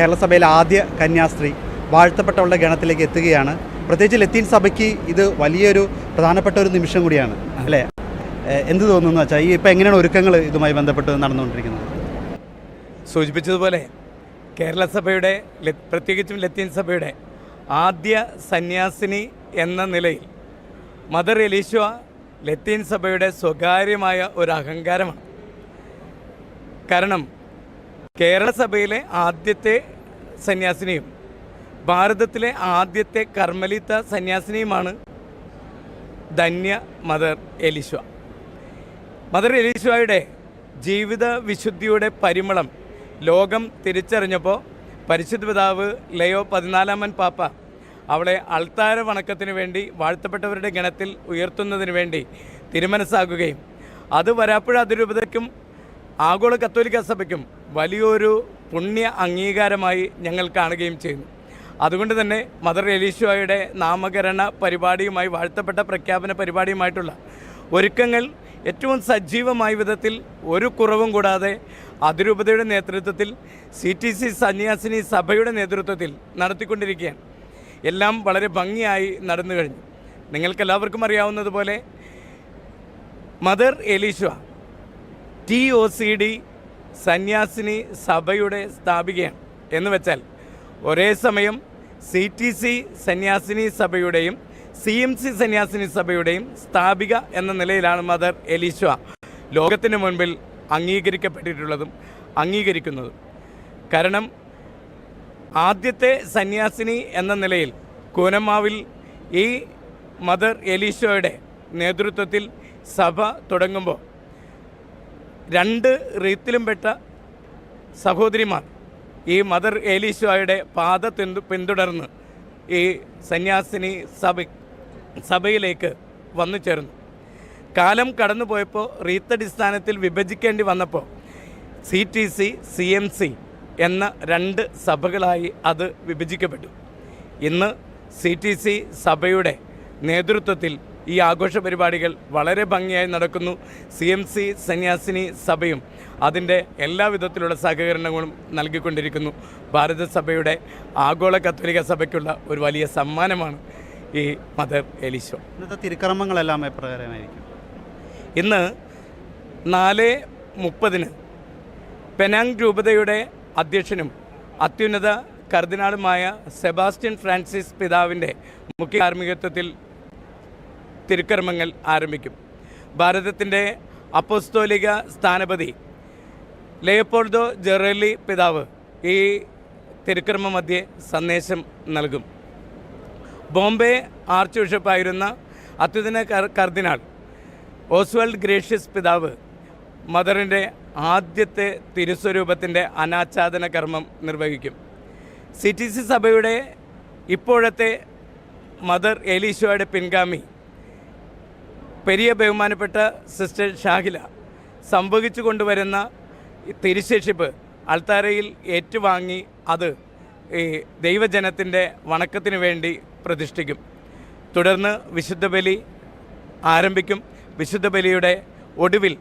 കേരള സഭയിലെ ആദ്യ കന്യാസ്ത്രീ വാഴ്ത്തപ്പെട്ടവളുടെ ഗണത്തിലേക്ക് എത്തുകയാണ്. പ്രത്യേകിച്ച് ലത്തീൻ സഭയ്ക്ക് ഇത് വലിയൊരു പ്രധാനപ്പെട്ട ഒരു നിമിഷം കൂടിയാണ് അല്ലേ? എന്ത് തോന്നുന്നു വെച്ചാൽ ഇപ്പോൾ എങ്ങനെയാണ് ഒരുക്കങ്ങൾ ഇതുമായി ബന്ധപ്പെട്ട് നടന്നുകൊണ്ടിരിക്കുന്നത്? സൂചിപ്പിച്ചതുപോലെ കേരള സഭയുടെ പ്രത്യേകിച്ചും ലത്തീൻ സഭയുടെ ആദ്യ സന്യാസിനി എന്ന നിലയിൽ മദർ എലീശ്വ ലത്തീൻ സഭയുടെ സ്വകാര്യമായ ഒരു അഹങ്കാരമാണ്. കാരണം കേരള സഭയിലെ ആദ്യത്തെ സന്യാസിനിയും ഭാരതത്തിലെ ആദ്യത്തെ കർമ്മലിത്ത സന്യാസിനിയുമാണ് ധന്യ മദർ എലീശ്വ. മദർ എലീശ്വയുടെ ജീവിത വിശുദ്ധിയുടെ പരിമളം ലോകം തിരിച്ചറിഞ്ഞപ്പോൾ പരിശുദ്ധ പിതാവ് ലയോ 14 പാപ്പ അവളെ അൾത്താര വണക്കത്തിന് വേണ്ടി വാഴ്ത്തപ്പെട്ടവരുടെ ഗണത്തിൽ ഉയർത്തുന്നതിന് വേണ്ടി തിരുമനസ്സാകുകയും അത് വരാപ്പുഴ അതിരൂപതയ്ക്കും ആഗോള കത്തോലിക്ക സഭയ്ക്കും വലിയൊരു പുണ്യ അംഗീകാരമായി ഞങ്ങൾ കാണുകയും ചെയ്യുന്നു. അതുകൊണ്ട് തന്നെ മദർ എലീശ്വയുടെ നാമകരണ പരിപാടിയുമായി വാഴ്ത്തപ്പെട്ട പ്രഖ്യാപന പരിപാടിയുമായിട്ടുള്ള ഒരുക്കങ്ങൾ ഏറ്റവും സജീവമായ വിധത്തിൽ ഒരു കുറവും കൂടാതെ അതിരൂപതയുടെ നേതൃത്വത്തിൽ CTC സന്യാസിനി സഭയുടെ നേതൃത്വത്തിൽ നടത്തിക്കൊണ്ടിരിക്കുകയാണ്. എല്ലാം വളരെ ഭംഗിയായി നടന്നു കഴിഞ്ഞു. നിങ്ങൾക്കെല്ലാവർക്കും അറിയാവുന്നതുപോലെ മദർ എലീശ്വ TOCD സന്യാസിനി സഭയുടെ സ്ഥാപികയാണ്. എന്ന് വെച്ചാൽ ഒരേ സമയം CTC സന്യാസിനി സഭയുടെയും CMC സന്യാസിനി സഭയുടെയും സ്ഥാപിക എന്ന നിലയിലാണ് മദർ എലീശ്വ ലോകത്തിന് മുൻപിൽ അംഗീകരിക്കപ്പെട്ടിട്ടുള്ളതും അംഗീകരിക്കുന്നതും. കാരണം ആദ്യത്തെ സന്യാസിനി എന്ന നിലയിൽ കൂനമാവിൽ ഈ മദർ എലീശ്വയുടെ നേതൃത്വത്തിൽ സഭ തുടങ്ങുമ്പോൾ 2 റീത്തിലും പെട്ട സഹോദരിമാർ ഈ മദർ എലീശ്വയുടെ പാത പിന്തുടർന്ന് ഈ സന്യാസിനി സഭയിലേക്ക് വന്നു ചേർന്നു. കാലം കടന്നു പോയപ്പോൾ റീത്തടിസ്ഥാനത്തിൽ വിഭജിക്കേണ്ടി വന്നപ്പോൾ CTC CMC എന്ന 2 സഭകളായി അത് വിഭജിക്കപ്പെട്ടു. ഇന്ന് CTC സഭയുടെ നേതൃത്വത്തിൽ ഈ ആഘോഷ പരിപാടികൾ വളരെ ഭംഗിയായി നടക്കുന്നു. CMC സന്യാസിനി സഭയും അതിൻ്റെ എല്ലാവിധത്തിലുള്ള സഹകരണങ്ങളും നൽകിക്കൊണ്ടിരിക്കുന്നു. ഭാരത സഭയുടെ ആഗോള കത്തോലിക്ക സഭയ്ക്കുള്ള ഒരു വലിയ സമ്മാനമാണ് ഈ മദർ എലീശ്വ. ഇന്നത്തെ തിരുക്കർമ്മങ്ങളെല്ലാം എപ്രകാരമായിരിക്കും? ഇന്ന് 4:30 പെനാങ് രൂപതയുടെ അധ്യക്ഷനും അത്യുന്നത കർദിനാളുമായ സെബാസ്റ്റ്യൻ ഫ്രാൻസിസ് പിതാവിൻ്റെ മുഖ്യ കാർമ്മികത്വത്തിൽ തിരുക്കർമ്മങ്ങൾ ആരംഭിക്കും. ഭാരതത്തിൻ്റെ അപ്പോസ്തോലിക സ്ഥാനപതി ലെയോപോൾഡോ ജെറേലി പിതാവ് ഈ തിരുക്കർമ്മ മധ്യേ സന്ദേശം നൽകും. ബോംബെ ആർച്ച് ബിഷപ്പായിരുന്ന അത്യുന്നത കർദിനാൾ ഓസ്വാൾഡ് ഗ്രേഷ്യസ് പിതാവ് മദറിൻ്റെ ആദ്യത്തെ തിരുസ്വരൂപത്തിൻ്റെ അനാച്ഛാദന കർമ്മം നിർവഹിക്കും. CTC സഭയുടെ ഇപ്പോഴത്തെ മദർ എലീശ്വയുടെ പിൻഗാമി പെരിയ ബഹുമാനപ്പെട്ട സിസ്റ്റർ ഷാഹില സംഭവിച്ചു കൊണ്ടുവരുന്ന തിരുശേഷിപ്പ് അൾത്താരയിൽ ഏറ്റുവാങ്ങി അത് ഈ ദൈവജനത്തിൻ്റെ വണക്കത്തിന് വേണ്ടി പ്രതിഷ്ഠിക്കും. തുടർന്ന് വിശുദ്ധ ബലി ആരംഭിക്കും. വിശുദ്ധ ബലിയുടെ ഒടുവിൽ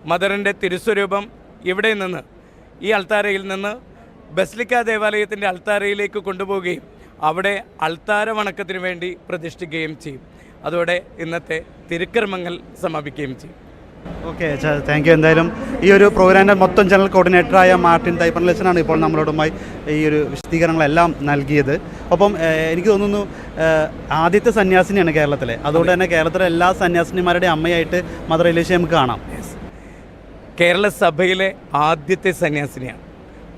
മദറിൻ്റെ തിരുസ്വരൂപം ഇവിടെ നിന്ന് ഈ അൾത്താരയിൽ നിന്ന് ബസിലിക്ക ദേവാലയത്തിൻ്റെ അൾത്താരയിലേക്ക് കൊണ്ടുപോവുകയും അവിടെ അൾത്താര വണക്കത്തിന് വേണ്ടി പ്രതിഷ്ഠിക്കുകയും ചെയ്യും. അതോടെ ഇന്നത്തെ തിരുക്കർമ്മങ്ങൾ സമാപിക്കുകയും ചെയ്യും. Okay, thank you. എന്തായാലും ഈ ഒരു പ്രോഗ്രാമിൻ്റെ മൊത്തം ജനറൽ കോർഡിനേറ്ററായ മാർട്ടിൻ തൈപ്പർലച്ചനാണ് ഇപ്പോൾ നമ്മളോടുമായി ഈ ഒരു വിശദീകരണങ്ങളെല്ലാം നൽകിയത്. ഒപ്പം എനിക്ക് തോന്നുന്നു ആദ്യത്തെ സന്യാസിനിയാണ് കേരളത്തിലെ. അതുകൊണ്ട് തന്നെ കേരളത്തിലെ എല്ലാ സന്യാസിനിമാരുടെയും അമ്മയായിട്ട് മദർ എലീശ്വ നമുക്ക് കാണാം. കേരള സഭയിലെ ആദ്യത്തെ സന്യാസിനിയാണ്.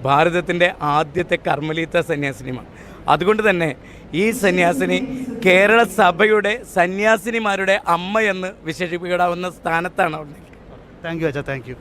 ഭാരതത്തിൻ്റെ ആദ്യത്തെ കർമ്മലീത്ത സന്യാസിനിയുമാണ്. അതുകൊണ്ട് തന്നെ ഈ സന്യാസിനി കേരള സഭയുടെ സന്യാസിനിമാരുടെ അമ്മ എന്ന് വിശേഷിപ്പിക്കാവുന്ന സ്ഥാനത്താണ് അവിടെ. താങ്ക് യു അച്ഛാ, താങ്ക് യു.